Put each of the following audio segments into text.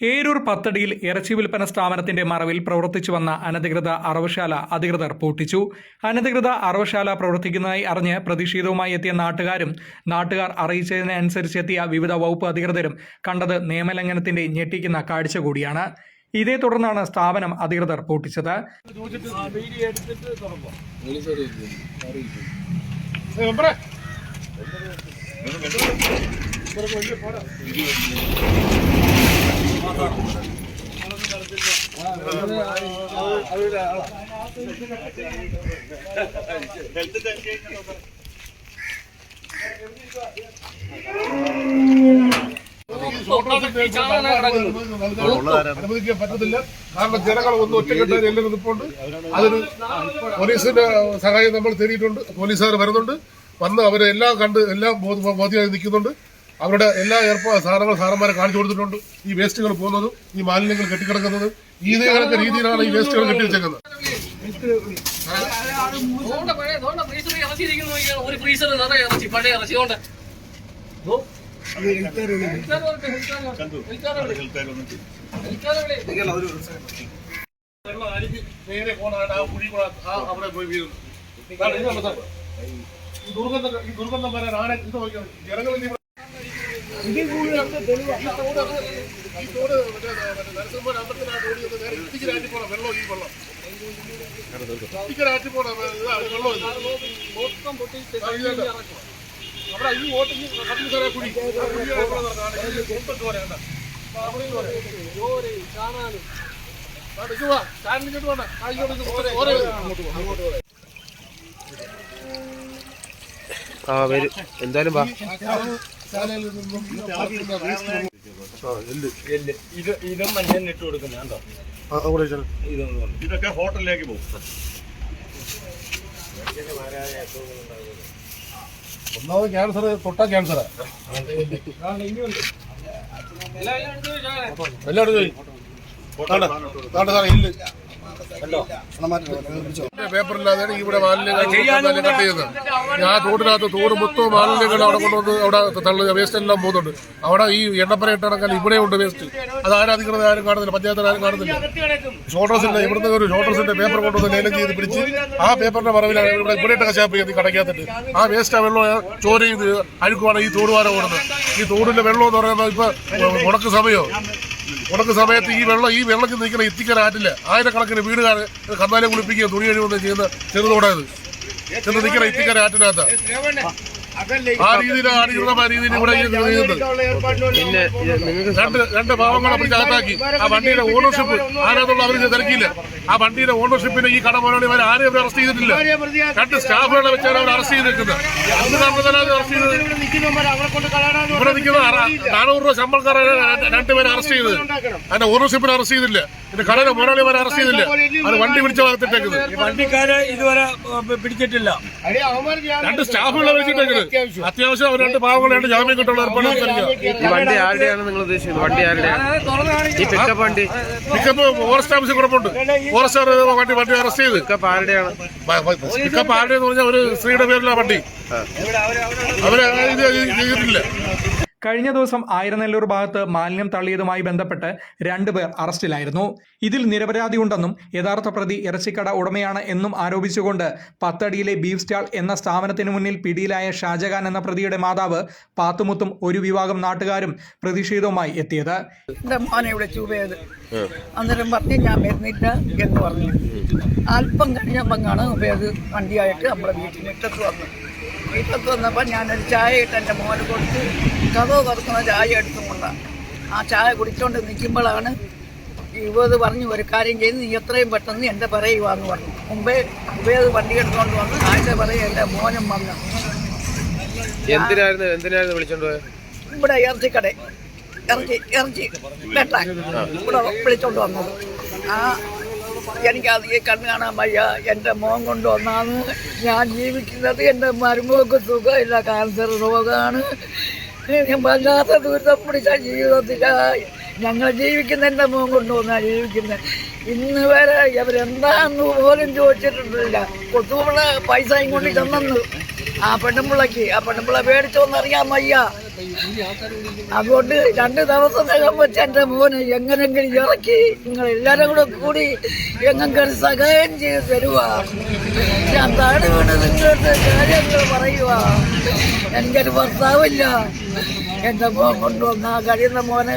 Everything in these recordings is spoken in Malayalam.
ഏരൂർ പത്തടിയിൽ ഇറച്ചി വിൽപ്പന സ്ഥാപനത്തിന്റെ മറവിൽ പ്രവർത്തിച്ചു വന്ന അനധികൃത അറവുശാല അധികൃതർ പൂട്ടിച്ചു. അനധികൃത അറവുശാല പ്രവർത്തിക്കുന്നതായി അറിഞ്ഞ് പ്രതിഷേധവുമായി എത്തിയ നാട്ടുകാർ അറിയിച്ചതിനനുസരിച്ചെത്തിയ വിവിധ വകുപ്പ് അധികൃതരും കണ്ടത് നിയമലംഘനത്തിന്റെ ഞെട്ടിക്കുന്ന കാഴ്ച കൂടിയാണ്. ഇതേ തുടർന്നാണ് സ്ഥാപനം അധികൃതർ പൂട്ടിച്ചത്. അനുവദിക്കാൻ പറ്റത്തില്ല. കാരണം ജനങ്ങൾ ഒന്ന് ഒറ്റക്കെട്ടാൻ എല്ലാവരും നിൽപ്പുണ്ട്. അതിന് പോലീസിന്റെ സഹായം നമ്മൾ തേടിയിട്ടുണ്ട്. പോലീസുകാർ വരുന്നുണ്ട്, വന്ന് അവരെല്ലാം കണ്ട് എല്ലാം ബോധ്യമായി നിൽക്കുന്നുണ്ട്. അവരുടെ എല്ലാ സാറന്മാരെ കാണിച്ചു കൊടുത്തിട്ടുണ്ട്. ഈ വേസ്റ്റുകൾ പോകുന്നതും ഈ മാലിന്യങ്ങൾ കെട്ടിക്കിടക്കുന്നതും ഇതേ രീതിയിലാണ് ഈ വേസ്റ്റുകൾ കെട്ടിവെച്ചേക്കുന്നത്. നേരെ പോണാണ് ആ കുഴി അവിടെ പോയി വീഴുന്നു. ഈ ദുർഗന്ധം വരാൻ ആരെ ജനങ്ങളിൽ ഈ തോട് നരസിംഹ അമ്പലത്തിന് ആ തോടി നേരെ ഇത്തിക്കരാറ്റി പോണം. വെള്ളം ഈ വെള്ളം ഇത്തിക്കരാറ്റി പോണം. വെള്ളം അവിടെ ഈ വോട്ടിങ് കട്ടിൽ കുഴി എന്തായാലും ഇതും മഞ്ഞ ഇട്ട് കൊടുക്കുന്നുണ്ടോ? ഇതൊക്കെ ഹോട്ടലിലേക്ക് പോകും. ഒന്നാമത് ക്യാൻസർ തൊട്ടാ ക്യാൻസറാ. എല്ലാവരും ചോദിക്കും പേപ്പറില്ലാതെയാണ് ഇവിടെ മാലിന്യങ്ങൾ കട്ട് ചെയ്യുന്നത്. ആ തോടിനകത്ത് തോട് മൊത്തവും മാലിന്യങ്ങൾ അവിടെ കൊണ്ടുവന്ന് അവിടെ തള്ളുക. വേസ്റ്റ് എല്ലാം പോകുന്നുണ്ട്. അവിടെ ഈ എണ്ണപ്പന ഇട്ടണക്കാൻ ഇവിടെ ഉണ്ട് വേസ്റ്റ്. അത് അധികൃതർ ആരും കാണുന്നില്ല, പഞ്ചായത്തിൽ ആരും കാണുന്നില്ല. ഷോട്ടേഴ്സിന്റെ ഇവിടുന്ന് ഒരു ഷോട്ടേഴ്സിന്റെ പേപ്പർ കൊണ്ടുവന്ന് ലേലം ചെയ്ത് പിടിച്ച് ആ പേപ്പറിന്റെ മറവിലാണ് ഇവിടെ ഇട്ട് കശാപ്പ് ചെയ്ത് കടക്കാത്തിട്ട് ആ വേസ്റ്റ് ആ വെള്ളം ചോര ചെയ്ത് അഴുക്കുവാണ് ഈ തോടുവാരം ഓടുന്നത്. ഈ തോടിന്റെ വെള്ളം എന്ന് പറയുന്നത് ഇപ്പൊ ഉണക്ക് സമയത്ത് ഈ വെള്ളത്തിൽ നിൽക്കുന്ന ഇത്തിക്കരാറ്റില്ല. ആയിരക്കണക്കിന് വീടുകാർ കന്നാലെ കുളിപ്പിക്കുക, തുണി കഴിയുന്നത് ചെയ്യുന്ന ചെറുതോടായത് ചെന്ന് നിൽക്കുന്ന ഇത്തിക്കരാറ്റിനകത്ത് ആ രീതിയിലാണ് അടികൃതമായ രീതിയിൽ ഇവിടെ രണ്ട് പാവങ്ങളെ പിടിച്ച് അകത്താക്കി. ആ വണ്ടിയുടെ ഓണർഷിപ്പ് ആരാന്നുള്ള അവർക്ക് തിരക്കിയില്ല. ആ വണ്ടിയുടെ ഓണർഷിപ്പിന് ഈ കട മുതലാളിമാർ ആരെയും അവർ അറസ്റ്റ് ചെയ്തിട്ടില്ല. രണ്ട് സ്റ്റാഫുകളെ വെച്ചാണ് അവർ അറസ്റ്റ് ചെയ്തിരിക്കുന്നത്. അറസ്റ്റ് ചെയ്തത് ഇവിടെ നിൽക്കുന്ന 400 രൂപ ശമ്പളക്കാരെ രണ്ടുപേരെ അറസ്റ്റ് ചെയ്തത്. അതിന്റെ ഓണർഷിപ്പിന് അറസ്റ്റ് ചെയ്തില്ല. പിന്നെ കടയുടെ മുതലാളിമാരെ അറസ്റ്റ് ചെയ്തില്ല. അത് വണ്ടി പിടിച്ച ഭാഗത്തിട്ടേക്കുന്നത്. വണ്ടിക്കാരെ ഇതുവരെ പിടിച്ചിട്ടില്ല. രണ്ട് സ്റ്റാഫുകളെ വെച്ചിട്ടേക്കുന്നത്. അത്യാവശ്യം അവർ രണ്ട് പാവങ്ങൾ രണ്ട് ജാമ്യം കിട്ടുള്ള വണ്ടി ആരുടെയാണ് നിങ്ങൾ ഉദ്ദേശിക്കുന്നത്? വണ്ടി ആരുടെയാണ്? ഈ പിക്കപ്പ് ഫോറസ്റ്റ് ഓഫീസിൽ കുഴപ്പമുണ്ട്. ഫോറസ്റ്റ് വണ്ടി അറസ്റ്റ് ചെയ്ത് പിക്കപ്പ് ആരുടെയാണ് പറഞ്ഞാൽ ഒരു സ്ത്രീയുടെ പേരിലുള്ള വണ്ടി അവരെ ചെയ്തിട്ടില്ല. കഴിഞ്ഞ ദിവസം ആയിരനെല്ലൂർ ഭാഗത്ത് മാലിന്യം തള്ളിയതുമായി ബന്ധപ്പെട്ട് 2 പേർ അറസ്റ്റിലായിരുന്നു. ഇതിൽ നിരപരാധിയുണ്ടെന്നും യഥാർത്ഥ പ്രതി ഇറച്ചിക്കട ഉടമയാണ് എന്നും ആരോപിച്ചുകൊണ്ട് പത്തടിയിലെ ബീഫ് സ്റ്റാൾ എന്ന സ്ഥാപനത്തിന് മുന്നിൽ പിടിയിലായ ഷാജഹാൻ എന്ന പ്രതിയുടെ മാതാവ് പാത്തുമുത്തും ഒരു വിഭാഗം നാട്ടുകാരും പ്രതിഷേധവുമായി എത്തിയത്. അന്നേരം പറഞ്ഞ് ഞാൻ വരുന്നില്ല എന്ന് പറഞ്ഞു. അല്പം കഴിഞ്ഞപ്പോഴാണ് ഉപയോഗ വണ്ടിയായിട്ട് നമ്മുടെ വീട്ടിനടുത്ത് വന്നു. വീട്ടിലത്ത് വന്നപ്പോൾ ഞാനൊരു ചായ ഇട്ട് എൻ്റെ മോനെ കൊടുത്ത് കഥവ് തുറക്കുന്ന ചായ എടുത്തുകൊണ്ടാണ്. ആ ചായ കുടിച്ചുകൊണ്ട് നിൽക്കുമ്പോഴാണ് ഉപയോഗ പറഞ്ഞു, ഒരു കാര്യം ചെയ്ത് നീ എത്രയും പെട്ടെന്ന് എൻ്റെ പറയുവാന്ന് പറഞ്ഞു. മുമ്പേ ഉപയോഗ വണ്ടി എടുത്തുകൊണ്ട് വന്ന് ആഴ്ച പറയും എൻ്റെ മോനും വന്നു. എന്തിനായിരുന്നു വിളിച്ചോണ്ട് പോയത്? ഇവിടെ ഇറച്ചിക്കട ഇറച്ചി വെട്ടാൻ ഇവിടെ വിളിച്ചോണ്ട് വന്നത്. എനിക്കത് ഈ കണ്ണ് കാണാൻ വയ്യ. എൻ്റെ മോൻ കൊണ്ടുവന്നാണ് ഞാൻ ജീവിക്കുന്നത്. എൻ്റെ മരുമകൾക്ക് സുഖമില്ല, ക്യാൻസർ രോഗമാണ്. വല്ലാത്ത ദുരിതം പിടിച്ച ജീവിതത്തിലായി ഞങ്ങൾ ജീവിക്കുന്ന. എൻ്റെ മോൻ കൊണ്ടുവന്നാണ് ജീവിക്കുന്നത്. ഇന്ന് വരെ ഇവരെന്താന്ന് പോലും ചോദിച്ചിട്ടില്ല. കൊത്തുപിള്ള പൈസയും കൊണ്ട് ചെന്നു ആ പെണ്ണുമ്പിള്ളക്ക്. ആ പെണ്ണുമ്പിള്ള പേടിച്ചോന്നറിയാൻ വയ്യ. അതുകൊണ്ട് 2 ദിവസത്തിനകം വെച്ച് എൻ്റെ മോനെ എങ്ങനെങ്കിലും ഇറക്കി നിങ്ങൾ എല്ലാവരും കൂടി എങ്ങെങ്കിലും സഹായം ചെയ്ത് തരുക. ഞാൻ താഴെ വീണ് നിങ്ങളുടെ കാര്യങ്ങൾ പറയുക. എനിക്കൊരു ഭർത്താവില്ല. എൻ്റെ മോൻ കൊണ്ടുവന്ന കഴിയുന്ന മോനെ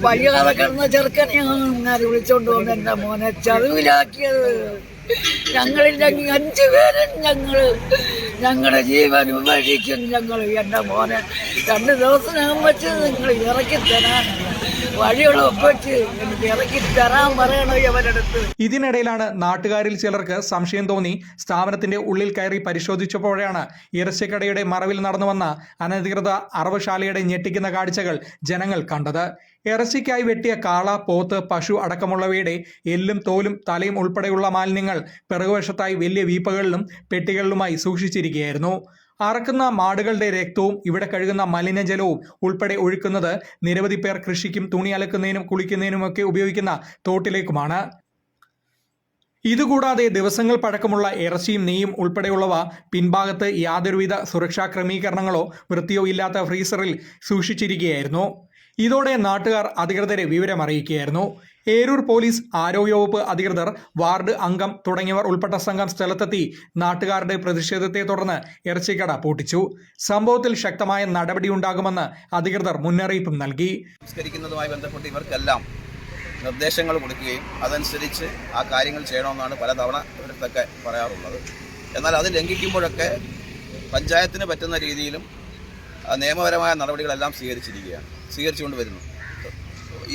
വയ്യാതെ കിടന്ന ചെറുക്കനെ ഞാൻ വിളിച്ചോണ്ട് വന്ന് എൻ്റെ മോനെ ചതുവിലാക്കിയത്. ഞങ്ങളില്ലെങ്കിൽ 5 പേരും ഞങ്ങളുടെ ജീവൻ ഉപേക്ഷിക്കും. എൻ്റെ മോനെ 2 ദിവസത്തിനകം വെച്ച് നിങ്ങൾ ഇറക്കി തരാൻ വഴികളൊക്കെ വെച്ച് എനിക്ക് ഇറക്കി തരാൻ പറയണോ അവരടുത്ത്. ഇതിനിടയിലാണ് നാട്ടുകാരിൽ ചിലർക്ക് സംശയം തോന്നി സ്ഥാപനത്തിന്റെ ഉള്ളിൽ കയറി പരിശോധിച്ചപ്പോഴാണ് ഇറച്ചിക്കടയുടെ മറവിൽ നടന്നുവന്ന അനധികൃത അറവുശാലയുടെ ഞെട്ടിക്കുന്ന കാഴ്ചകൾ ജനങ്ങൾ കണ്ടത്. ഇറച്ചിക്കായി വെട്ടിയ കാള, പോത്ത്, പശു അടക്കമുള്ളവയുടെ എല്ലും തോലും തലയും ഉൾപ്പെടെയുള്ള മാലിന്യങ്ങൾ പിറകുവശത്തായി വലിയ വീപ്പകളിലും പെട്ടികളിലുമായി സൂക്ഷിച്ചിരിക്കുകയായിരുന്നു. അറക്കുന്ന മാടുകളുടെ രക്തവും ഇവിടെ കഴുകുന്ന മലിനജലവും ഉൾപ്പെടെ ഒഴുക്കുന്നത് നിരവധി പേർ കൃഷിക്കും തുണി അലക്കുന്നതിനും കുളിക്കുന്നതിനുമൊക്കെ ഉപയോഗിക്കുന്ന തോട്ടിലേക്കുമാണ്. ഇതുകൂടാതെ ദിവസങ്ങൾ പഴക്കമുള്ള ഇറച്ചിയും നെയ്യും ഉൾപ്പെടെയുള്ളവ പിൻഭാഗത്ത് യാതൊരുവിധ സുരക്ഷാ ക്രമീകരണങ്ങളോ വൃത്തിയോ ഇല്ലാത്ത ഫ്രീസറിൽ സൂക്ഷിച്ചിരിക്കുകയായിരുന്നു. ഇതോടെ നാട്ടുകാർ അധികൃതരെ വിവരമറിയിക്കുകയായിരുന്നു. ഏരൂർ പോലീസ്, ആരോഗ്യവകുപ്പ് അധികൃതർ, വാർഡ് അംഗം തുടങ്ങിയവർ ഉൾപ്പെട്ട സംഘം സ്ഥലത്തെത്തി നാട്ടുകാരുടെ പ്രതിഷേധത്തെ തുടർന്ന് ഇറച്ചിക്കട പൂട്ടിച്ചു. സംഭവത്തിൽ ശക്തമായ നടപടിയുണ്ടാകുമെന്ന് അധികൃതർ മുന്നറിയിപ്പും നൽകി. സംസ്കരിക്കുന്നതുമായി ബന്ധപ്പെട്ട് ഇവർക്കെല്ലാം നിർദ്ദേശങ്ങൾ കൊടുക്കുകയും അതനുസരിച്ച് ആ കാര്യങ്ങൾ ചെയ്യണമെന്നാണ് പലതവണ ഇവരത്തൊക്കെ പറയാറുള്ളത്. എന്നാൽ അത് ലംഘിക്കുമ്പോഴൊക്കെ പഞ്ചായത്തിന് പറ്റുന്ന രീതിയിലും നിയമപരമായ നടപടികളെല്ലാം സ്വീകരിച്ചുകൊണ്ട് വരുന്നു.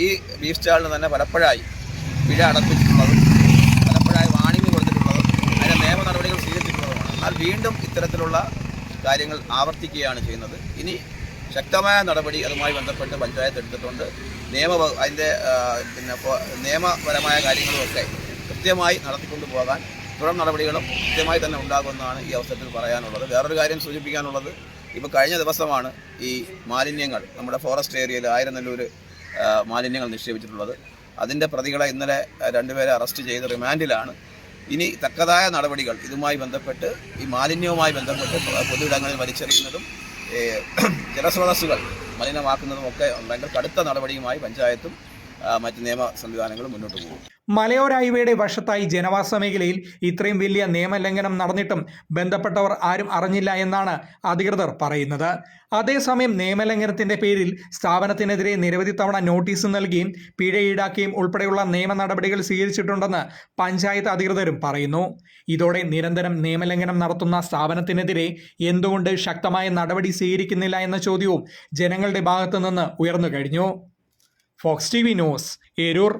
ഈ ബീഫ് സ്റ്റാളിന് തന്നെ പലപ്പോഴായി പിഴ അടപ്പിച്ചിട്ടുള്ളതും പലപ്പോഴായി വാണിംഗ് കൊടുത്തിട്ടുള്ളതും അതിൻ്റെ നിയമ നടപടികൾ സ്വീകരിച്ചിട്ടുള്ളതുമാണ്. എന്നാൽ വീണ്ടും ഇത്തരത്തിലുള്ള കാര്യങ്ങൾ ആവർത്തിക്കുകയാണ് ചെയ്യുന്നത്. ഇനി ശക്തമായ നടപടി അതുമായി ബന്ധപ്പെട്ട് പഞ്ചായത്ത് എടുത്തിട്ടുണ്ട്. നിയമപരമായ കാര്യങ്ങളുമൊക്കെ കൃത്യമായി നടത്തിക്കൊണ്ടു പോകാൻ തുടർ നടപടികളും കൃത്യമായി തന്നെ ഉണ്ടാകുമെന്നാണ് ഈ അവസരത്തിൽ പറയാനുള്ളത്. വേറൊരു കാര്യം സൂചിപ്പിക്കാനുള്ളത്, ഇപ്പോൾ കഴിഞ്ഞ ദിവസമാണ് ഈ മാലിന്യങ്ങൾ നമ്മുടെ ഫോറസ്റ്റ് ഏരിയയിൽ ആയിരനെല്ലൂർ മാലിന്യങ്ങൾ നിക്ഷേപിച്ചിട്ടുള്ളത്. അതിൻ്റെ പ്രതികളെ ഇന്നലെ 2 പേരെ അറസ്റ്റ് ചെയ്ത് റിമാൻഡിലാണ്. ഇനി തക്കതായ നടപടികൾ ഇതുമായി ബന്ധപ്പെട്ട് ഈ മാലിന്യവുമായി ബന്ധപ്പെട്ട് പൊതുയിടങ്ങളിൽ വലിച്ചെറിയുന്നതും ജലസ്രോതസ്സുകൾ മലിനമാക്കുന്നതും ഒക്കെ ഉണ്ടെങ്കിൽ കടുത്ത നടപടിയുമായി പഞ്ചായത്തും മറ്റ് നിയമ സംവിധാനങ്ങളും മുന്നോട്ട് പോകും. മലയോര ഹൈവേയുടെ വശത്തായി ജനവാസ മേഖലയിൽ ഇത്രയും വലിയ നിയമലംഘനം നടന്നിട്ടും ബന്ധപ്പെട്ടവർ ആരും അറിഞ്ഞില്ല എന്നാണ് അധികൃതർ പറയുന്നത്. അതേസമയം നിയമലംഘനത്തിന്റെ പേരിൽ സ്ഥാപനത്തിനെതിരെ നിരവധി തവണ നോട്ടീസ് നൽകിയും പിഴ ഈടാക്കിയും ഉൾപ്പെടെയുള്ള നിയമ നടപടികൾ സ്വീകരിച്ചിട്ടുണ്ടെന്ന് പഞ്ചായത്ത് അധികൃതരും പറയുന്നു. ഇതോടെ നിരന്തരം നിയമലംഘനം നടത്തുന്ന സ്ഥാപനത്തിനെതിരെ എന്തുകൊണ്ട് ശക്തമായ നടപടി സ്വീകരിക്കുന്നില്ല എന്ന ചോദ്യവും ജനങ്ങളുടെ ഭാഗത്തു നിന്ന് ഉയർന്നു കഴിഞ്ഞു. Fox TV news, Eroor.